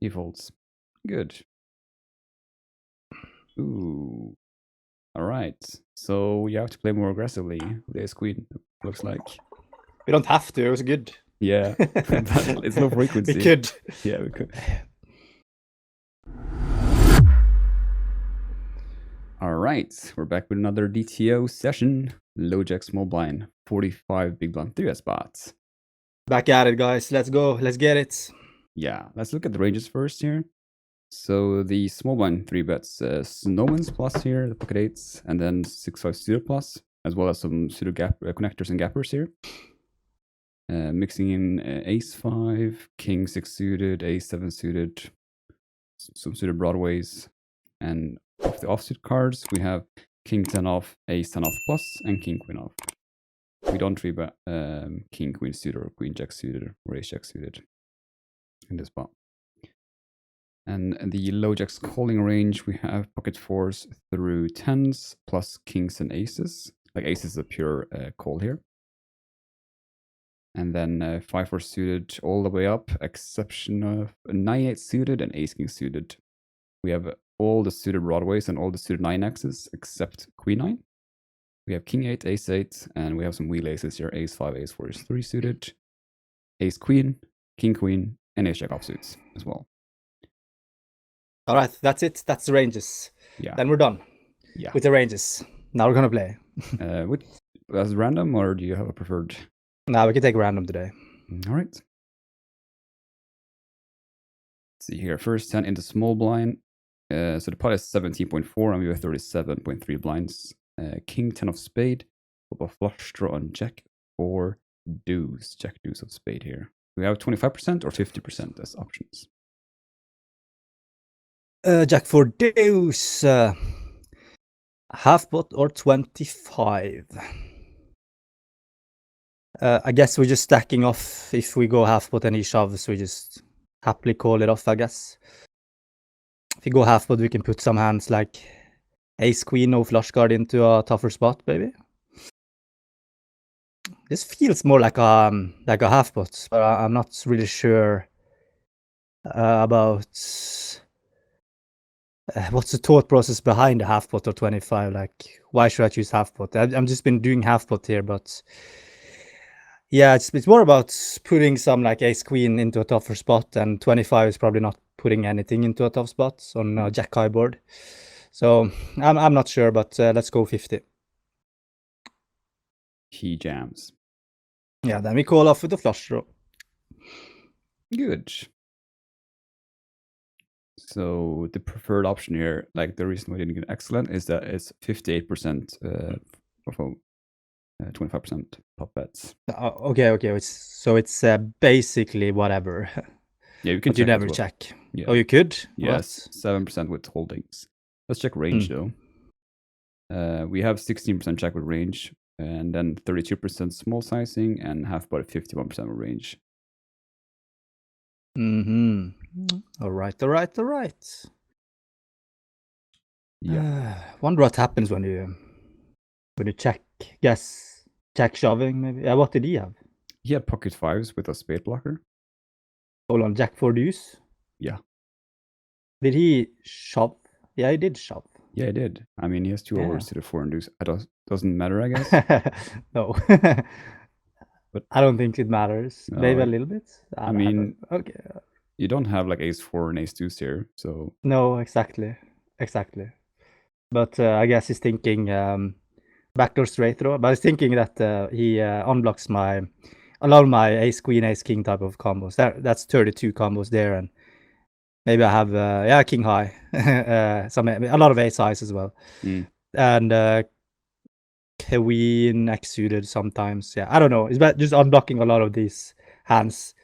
He folds. Good. Ooh. All right. So you have to play more aggressively with ace queen. Looks like. We don't have to. It was good. Yeah, but it's low frequency. We could. Yeah, we could. All right, we're back with another DTO session. LoJack small blind, 45 big blind 3 spots. Back at it, guys. Let's go. Let's get it. Yeah, let's look at the ranges first here. So the small blind 3 bets, Snowman's plus here, the pocket eights, and then 6-5 pseudo plus, as well as some pseudo gap connectors and gappers here. Mixing in ace 5, king 6 suited, ace 7 suited, some suited broadways, and of the offsuit cards, we have king 10 off, ace 10 off plus, and king queen off. We don't bet king queen suited or queen jack suited or ace jack suited in this spot. And the low jack's calling range, we have pocket 4s through 10s plus kings and aces. Like aces is a pure call here. And then 5-4 suited all the way up, exception of 9-8 suited and ace king suited. We have all the suited broadways and all the suited 9x's except queen 9. We have king 8, ace 8, and we have some wheel aces here. Ace 5, ace 4 is 3 suited. Ace queen, king queen, and ace jack offsuits as well. All right, that's it. That's the ranges. Yeah. Then we're done. Yeah. With the ranges. Now we're gonna play. As random, or do you have a preferred? Now we can take random today. All right. Let's see here. First 10 into small blind. So the pot is 17.4 and we have 37.3 blinds. King 10 of spade, flop of flush draw on jack, or deuce, jack deuce of spade here. We have 25% or 50% as options. Jack for deuce. Half pot or 25. I guess we're just stacking off. If we go half pot and he shoves, we just happily call it off, I guess. If you go half pot, we can put some hands like ace queen, no flush guard into a tougher spot, maybe. This feels more like a half pot, but I'm not really sure about what's the thought process behind the half pot or 25. Like, why should I choose half pot? I'm just been doing half pot here, but yeah, it's more about putting some like ace queen into a tougher spot, and 25 is probably not putting anything into a tough spot on a jack high board. So I'm not sure, but let's go 50. He jams. Yeah, then we call off with the flush draw. Good. So the preferred option here, like the reason we didn't get excellent, is that it's 58% of 25% pop bets. Okay. So it's basically whatever. Yeah, you can. But you never check. Yeah. Oh, you could. Yes, 7% with holdings. Let's check range though. We have 16% check with range, and then 32% small sizing, and half pot 51% with range. All right. Yeah. Wonder what happens when you check. Guess check shoving maybe. Yeah, what did he have? He had pocket 5s with a spade blocker. Hold on, jack 4 deuce. Yeah. Did he shove? Yeah, he did shove. Yeah, he did. I mean, he has 2 overs to the 4 and deuce. It doesn't matter, I guess. No. But I don't think it matters. No, Maybe a little bit. I mean, okay. You don't have like ace 4 and ace deuce here, so. No, exactly. But I guess he's thinking backdoor straight throw. But he's thinking that he unblocks a lot of my ace queen, ace king type of combos. That's 32 combos there, and maybe I have king high, a lot of ace highs as well, and queen X suited sometimes. Yeah, I don't know. It's about just unblocking a lot of these hands.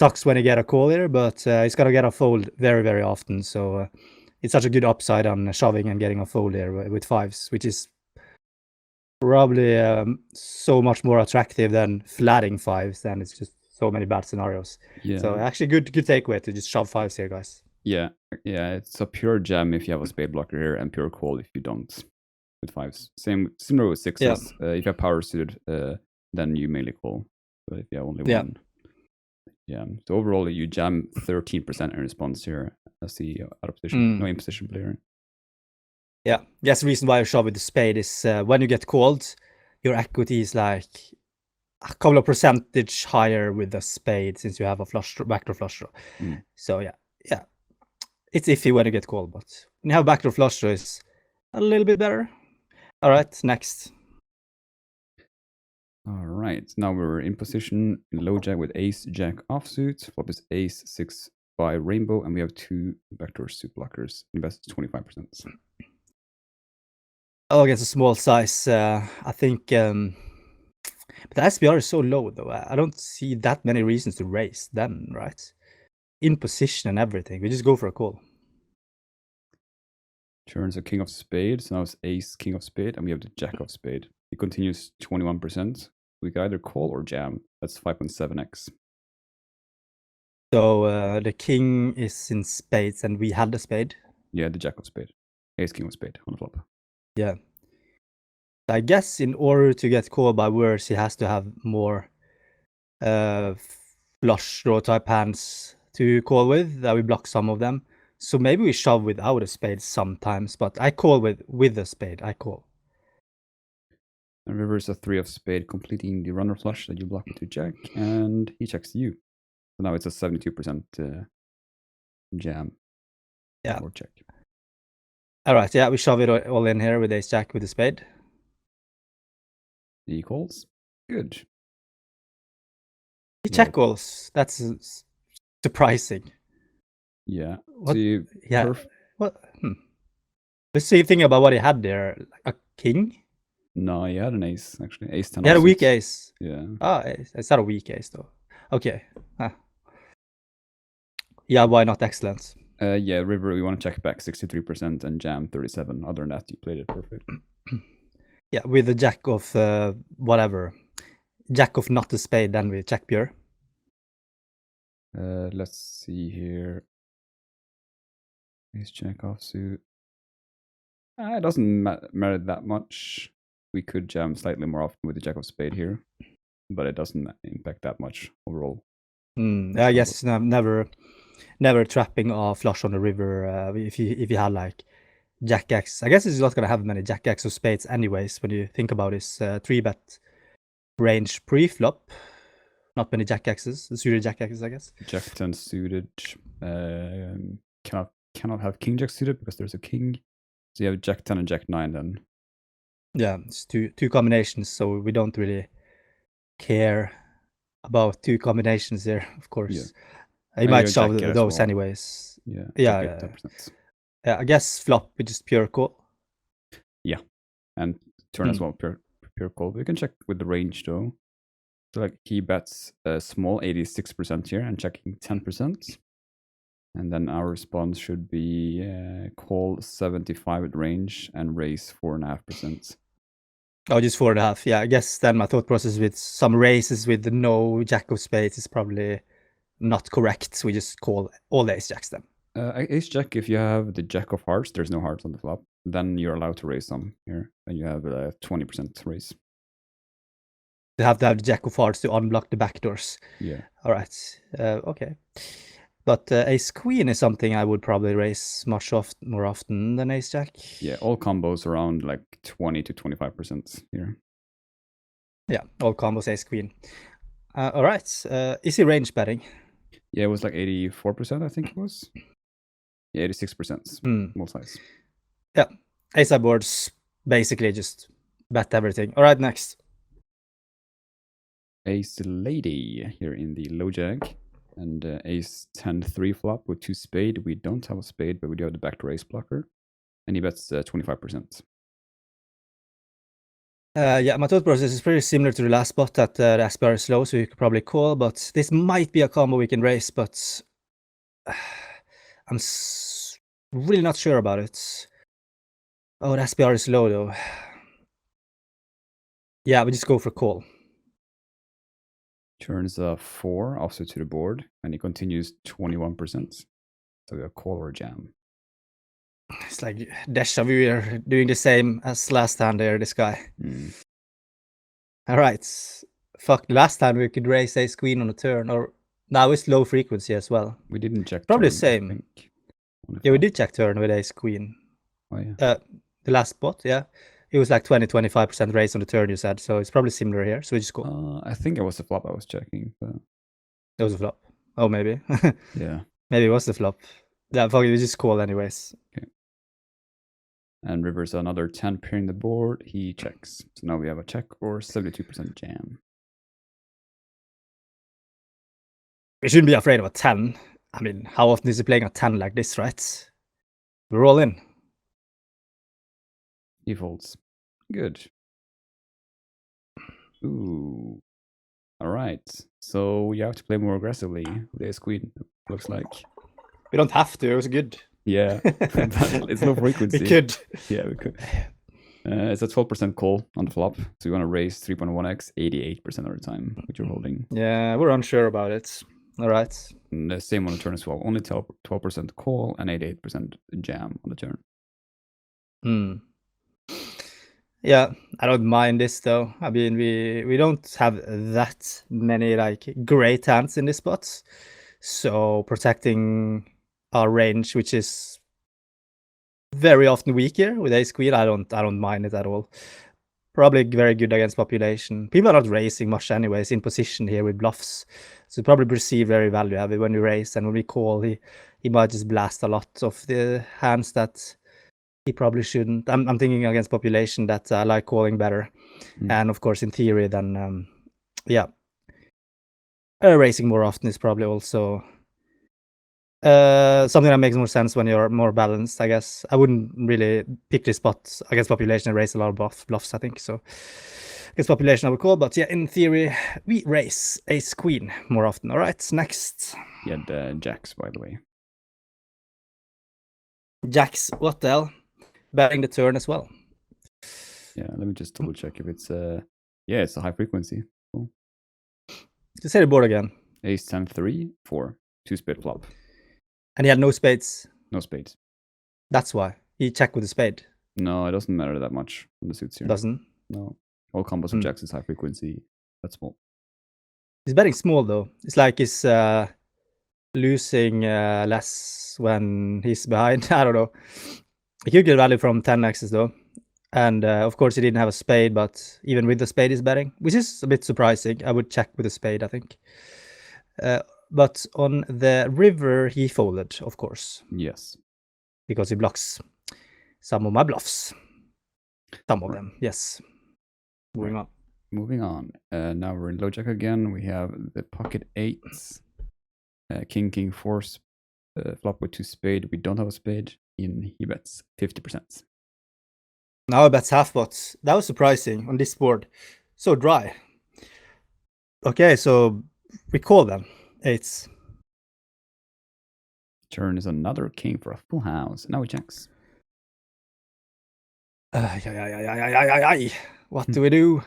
Sucks when you get a call here, but he's gonna get a fold very, very often. So it's such a good upside on shoving and getting a fold here with 5s, which is probably so much more attractive than flatting 5s. And it's just so many bad scenarios. Yeah. So actually, good takeaway to just shove 5s here, guys. Yeah. It's a pure jam if you have a spade blocker here, and pure call if you don't with 5s. Similar with 6s. Yeah. If you have power suited, then you mainly call. But if you have only one, Yeah. So overall, you jam 13% in response here as the out of position, no in position player. Yeah, that's the reason why I shove with the spade is when you get called, your equity is like a couple of percentage higher with the spade since you have a flush backdoor flush draw. So yeah, it's iffy when you get called, but when you have backdoor flush draw, it's a little bit better. All right, next. All right, now we're in position in LoJack with ace jack offsuit. Flop is ace 6 by rainbow, and we have 2 backdoor suit blockers. Invest 25%. Oh, against a small size, I think. But the SPR is so low, though. I don't see that many reasons to raise then, right? In position and everything. We just go for a call. Turns a king of spades. Now it's ace, king of spade, and we have the jack of spade. It continues 21%. We can either call or jam. That's 5.7x. So the king is in spades, and we had the spade. Yeah, the jack of spade. Ace, king of spade on the flop. Yeah. I guess in order to get called by worse, he has to have more flush draw type hands to call with. That we block some of them. So maybe we shove without a spade sometimes, but I call with a spade. I call. And river is a 3 of spade, completing the runner flush that you block with 2 jack, and he checks you. So now it's a 72% jam. Yeah. Or check. All right. Yeah, we shove it all in here with ace jack with the spade. He calls. Good. He check calls. That's surprising. Yeah. What? So yeah. What? Let's see. Think about what he had there. A king. No, he had an ace actually. Ace 10. He had a weak ace. Yeah. Ah, it's not a weak ace though. Okay. Yeah, why not excellent? Yeah, river, we want to check back 63% and jam 37. Other than that, you played it perfect. Yeah, with the jack of whatever. Jack of not a spade, then we check pure. Let's see here. Ace jack offsuit. It doesn't matter that much. We could jam slightly more often with the jack of spade here, but it doesn't impact that much overall. I guess never trapping a flush on the river if you had like jack X. I guess it's not gonna have many jack X or spades anyways when you think about his 3-bet range pre-flop. Not many jack X's, suited jack X's, I guess. Jack 10 suited. Cannot have king jack suited because there's a king. So you have jack 10 and jack 9 then. Yeah, it's two combinations, so we don't really care about 2 combinations there, of course. Yeah. You might shove those well. Anyways. Yeah. Yeah. I guess flop with just pure call. Yeah. And turn as well, pure call. We can check with the range though. So like he bets small 86% here and checking 10%. And then our response should be call 75 at range and raise 4.5%. Oh, just 4.5. Yeah, I guess then my thought process with some raises with no jack of spades is probably not correct. We just call all the ace jacks then. Ace jack, if you have the jack of hearts, there's no hearts on the flop, then you're allowed to raise some here. And you have a 20% raise. You have to have the jack of hearts to unblock the backdoors. Yeah. All right. Okay. But ace queen is something I would probably raise much more often than ace jack. Yeah, all combos around like 20 to 25% here. Yeah, all combos ace queen. All right. Is he range betting? Yeah, it was like 84%, I think it was. Yeah, 86%. Small size. Yeah. Ace high boards basically just bet everything. All right, next. Ace lady here in the LoJack. And ace 10-3 flop with 2 spade. We don't have a spade, but we do have the backdoor ace blocker. And he bets 25%. Yeah, my thought process is pretty similar to the last spot that the SPR is low, so you could probably call. But this might be a combo we can raise, but I'm really not sure about it. Oh, the SPR is low though. Yeah, we just go for call. Turns 4 offset to the board, and he continues 21%. So we have call or jam. It's like deja vu. We're doing the same as last time there, this guy. All right. Fuck, last time we could raise ace queen on the turn, or Now it's low frequency as well. We didn't check Probably turn, I same. think, on the Yeah, we flop. did check turn with ace queen. Oh yeah. The last spot, yeah. It was like 20-25% raise on the turn, you said. So it's probably similar here. So we just go. I think it was the flop I was checking, but It was a flop. Oh, maybe. yeah. Maybe it was the flop. Yeah, fuck it, we just call anyways. Okay. And River's another 10 pairing the board. He checks. So now we have a check or 72% jam. We shouldn't be afraid of a 10. I mean, how often is he playing a 10 like this, right? We're all in. He folds. Good. Ooh. All right. So you have to play more aggressively with ace queen, looks like. We don't have to. It was good. Yeah. It's low frequency. We could. Yeah, we could. It's a 12% call on the flop. So you want to raise 3.1x 88% of the time, which you're holding. Yeah, we're unsure about it. All right. And the same on the turn as well. Only 12% call and 88% jam on the turn. Yeah, I don't mind this though. I mean, we don't have that many like great hands in this spot, so protecting our range, which is very often weaker with ace queen, I don't mind it at all. Probably very good against population. People are not raising much anyways in position here with bluffs, so probably perceive very value heavy when we raise, and when we call, he might just blast a lot of the hands that he probably shouldn't. I'm thinking against population that I like calling better. And of course, in theory, then, yeah. Raising more often is probably also something that makes more sense when you're more balanced, I guess. I wouldn't really pick this spot against population and raise a lot of bluffs, I think. So against population, I would call. But yeah, in theory, we raise ace queen more often. All right, next. Yeah, the jacks, by the way. Jacks, what the hell? Betting the turn as well. Yeah, let me just double check if it's yeah, it's a high frequency. Cool. Just say the board again. Ace 10 3 4 2 spade flop. And he had no spades. No spades. That's why he checked with a spade. No, it doesn't matter that much on the suits here. Doesn't. No, all combos of jacks is high frequency. That's small. He's betting small though. It's like he's losing less when he's behind. I don't know. He could get value from 10x's though. And of course, he didn't have a spade, but even with the spade, he's betting, which is a bit surprising. I would check with a spade, I think. But on the river, he folded, of course. Yes. Because he blocks some of my bluffs. Some of them, yes. Moving on. Moving on. Now we're in LoJack again. We have the pocket eights. King, 4 flop with 2 spade. We don't have a spade. He bets 50%. Now he bets half pots. That was surprising on this board. So dry. Okay, so we call them eights. Turn is another king for a full house. Now he checks. What do we do?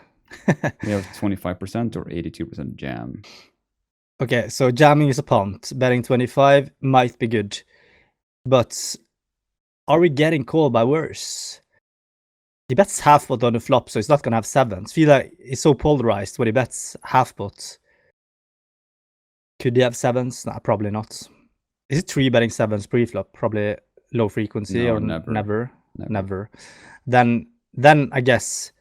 We have 25% or 82% jam. Okay, so jamming is a punt. Betting 25 might be good. But are we getting called by worse? He bets half pot on the flop, so he's not going to have sevens. Feel like he's so polarized when he bets half pot. Could he have sevens? Nah, probably not. Is it 3-betting sevens pre-flop? Probably low frequency No, or never. Never. Then I guess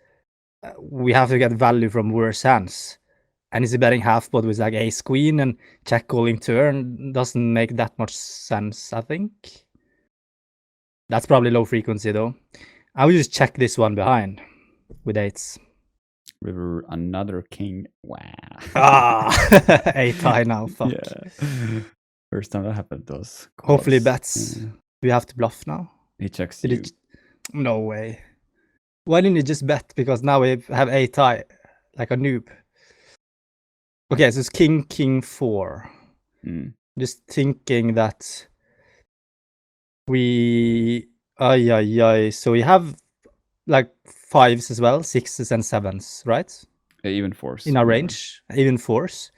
we have to get value from worse hands. And is he betting half pot with like ace queen and check calling turn? Doesn't make that much sense, I think. That's probably low frequency though. I will just check this one behind with eights. River, another king. Wow. Ah, 8 high now. Fuck. Yeah. First time that happened to us. Hopefully bets. Yeah. We have to bluff now. He checks you. No way. Why didn't he just bet? Because now we have 8 high, like a noob. Okay, so it's king 4. Just thinking that we so we have like 5s as well, 6s and 7s, right? Yeah, even 4s in our range, even 4s.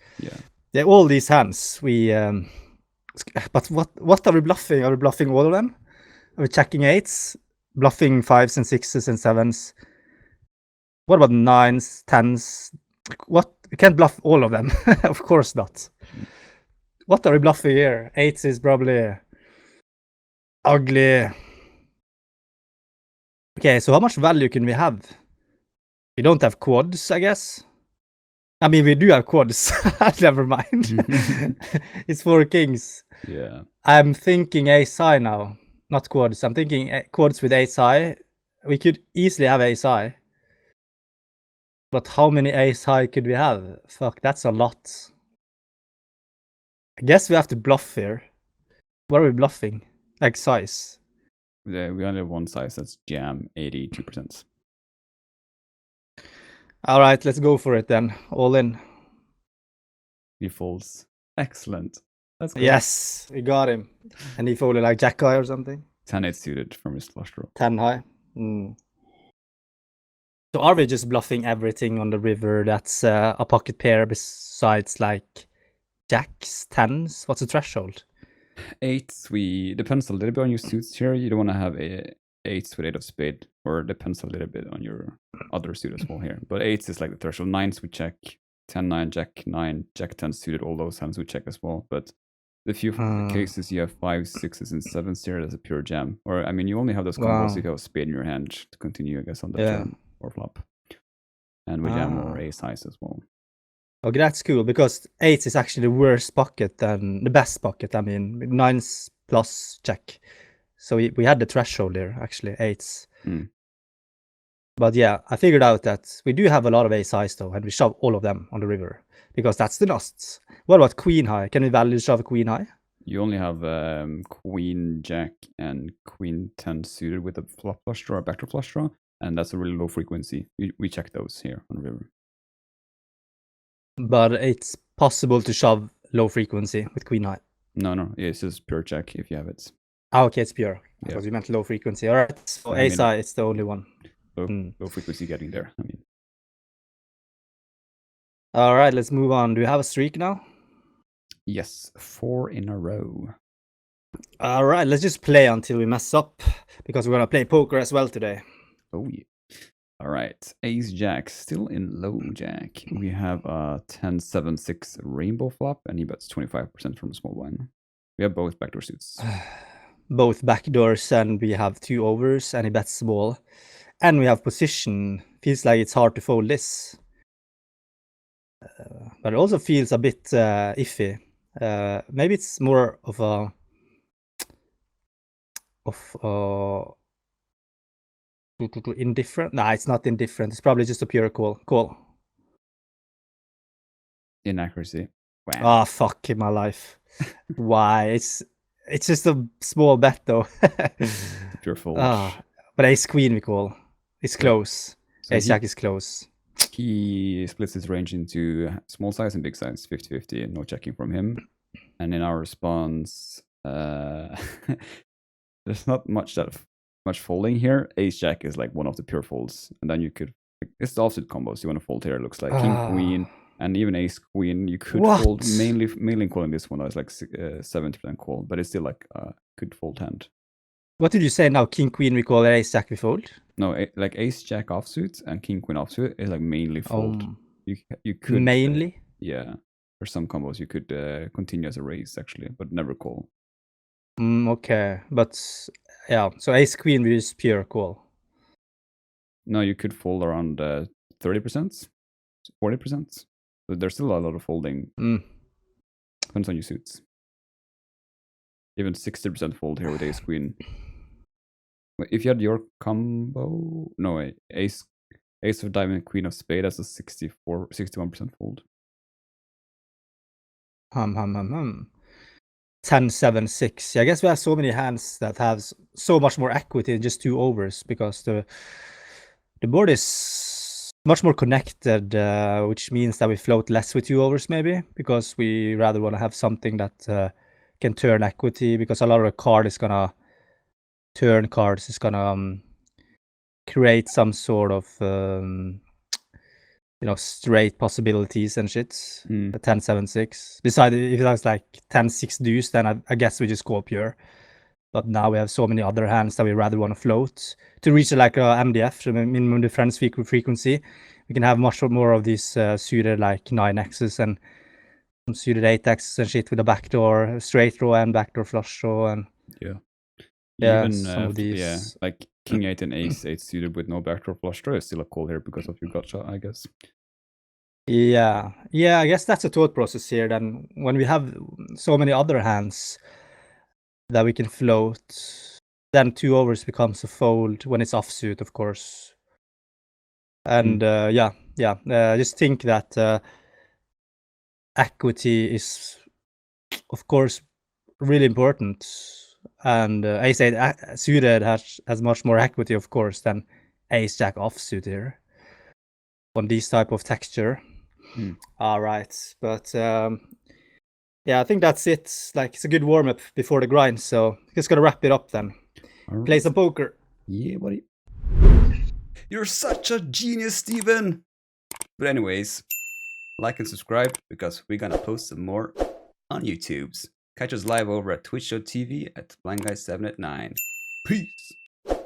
Yeah, all these hands we but what are we bluffing? Are we bluffing all of them? Are we checking 8s, bluffing 5s and 6s and 7s? What about 9s, 10s? What? We can't bluff all of them. Of course not. What are we bluffing here? 8s is probably ugly. Okay, so how much value can we have? We don't have quads, I guess. I mean, we do have quads. Never mind. It's 4 kings. Yeah. I'm thinking ace high now, not quads. I'm thinking quads with ace high. We could easily have ace high. But how many ace high could we have? Fuck, that's a lot. I guess we have to bluff here. What are we bluffing? Like size? Yeah, we only have one size. That's jam 82%. All right, let's go for it then. All in. He folds. Excellent. Let's go. Yes, we got him. And he folded like jack high or something. 10-8 suited from his flush draw. 10 high. So are we just bluffing everything on the river that's a pocket pair besides like jacks, 10s? What's the threshold? 8s, depends a little bit on your suits here. You don't want to have a 8s with 8 of spade, or depends a little bit on your other suit as well here. But 8s is like the threshold. 9s we check, 10-9, jack 9, jack 10 suited, all those hands we check as well. But the few cases you have 5s, 6s, and 7s here, that's a pure jam. Or I mean, you only have those combos if you have a spade in your hand to continue, I guess, on the turn or flop. And we jam or ace highs as well. Okay, that's cool, because 8s is actually the worst pocket than the best pocket. I mean, 9s plus check. So we had the threshold there, actually, 8s. But yeah, I figured out that we do have a lot of ace highs though, and we shove all of them on the river, because that's the nuts. What about queen high? Can we value shove a queen high? You only have queen jack and queen 10 suited with a flop flush draw or backdoor flush draw, and that's a really low frequency. We check those here on the river. But it's possible to shove low frequency with queen high. No, it's just pure check if you have it. Ah, okay, it's pure. Because you meant low frequency. All right, so ace high, it's the only one. Low frequency getting there, I mean. All right, let's move on. Do we have a streak now? Yes, 4 in a row. All right, let's just play until we mess up, because we're going to play poker as well today. Oh, yeah. All right, ace jack still in LoJack. We have a 10-7-6 rainbow flop, and he bets 25% from a small blind. We have both backdoor suits. Both backdoors, and we have 2 overs, and he bets small. And we have position. Feels like it's hard to fold this. But it also feels a bit iffy. Maybe it's more of a... indifferent? Nah, it's not indifferent. It's probably just a pure call. Inaccuracy. Wow. Ah, fuck in my life. Why? It's just a small bet though. Pure fold. But ace queen we call. It's close. So ace jack is close. He splits his range into small size and big size, 50-50, no checking from him. And in our response, there's not much folding here. Ace jack is like one of the pure folds, and then you could, it's the offsuit combos you want to fold here. It looks like king queen and even ace queen. You could fold mainly calling this one. It's like 70% call, but it's still like a good fold hand. What did you say now? King queen we call, ace jack we fold? No, like ace jack offsuit and king queen offsuit is like mainly fold. You could mainly. Yeah, for some combos you could continue as a raise actually, but never call. Okay, but yeah, so ace queen we use pure call. No, you could fold around 30%, 40%. So there's still a lot of folding. Depends on your suits. Even 60% fold here with ace queen. If you had your combo, no way, ace of diamond, queen of spade, that's a 61% fold. 10-7-6. I guess we have so many hands that have so much more equity in just 2 overs, because the board is much more connected, which means that we float less with 2 overs maybe, because we rather want to have something that can turn equity, because a lot of the card is gonna turn cards is gonna create some sort of straight possibilities and shit. The 10-7-6. Besides, if it was like 10-6 deuce, then I guess we just go pure. But now we have so many other hands that we rather want to float to reach like a MDF, minimum difference frequency. We can have much more of these suited like 9x's and some suited 8x and shit with a backdoor straight draw and backdoor flush draw, and Yeah, even some of these. Yeah, like king 8 and ace 8 suited with no backdoor flush draw is still a call here because of your gut shot, I guess. Yeah, I guess that's a thought process here. Then when we have so many other hands that we can float, then 2 overs becomes a fold when it's offsuit, of course. And just think that equity is, of course, really important. And ace 8 suited has much more equity, of course, than ace jack offsuit here on this type of texture. All right, but yeah, I think that's it. Like, it's a good warm up before the grind, so just gonna wrap it up then. Play some poker. Yeah, buddy. You're such a genius, Steven! But anyways, like and subscribe because we're gonna post some more on YouTube's. Catch us live over at twitch.tv at blindguy7 at 9. Peace!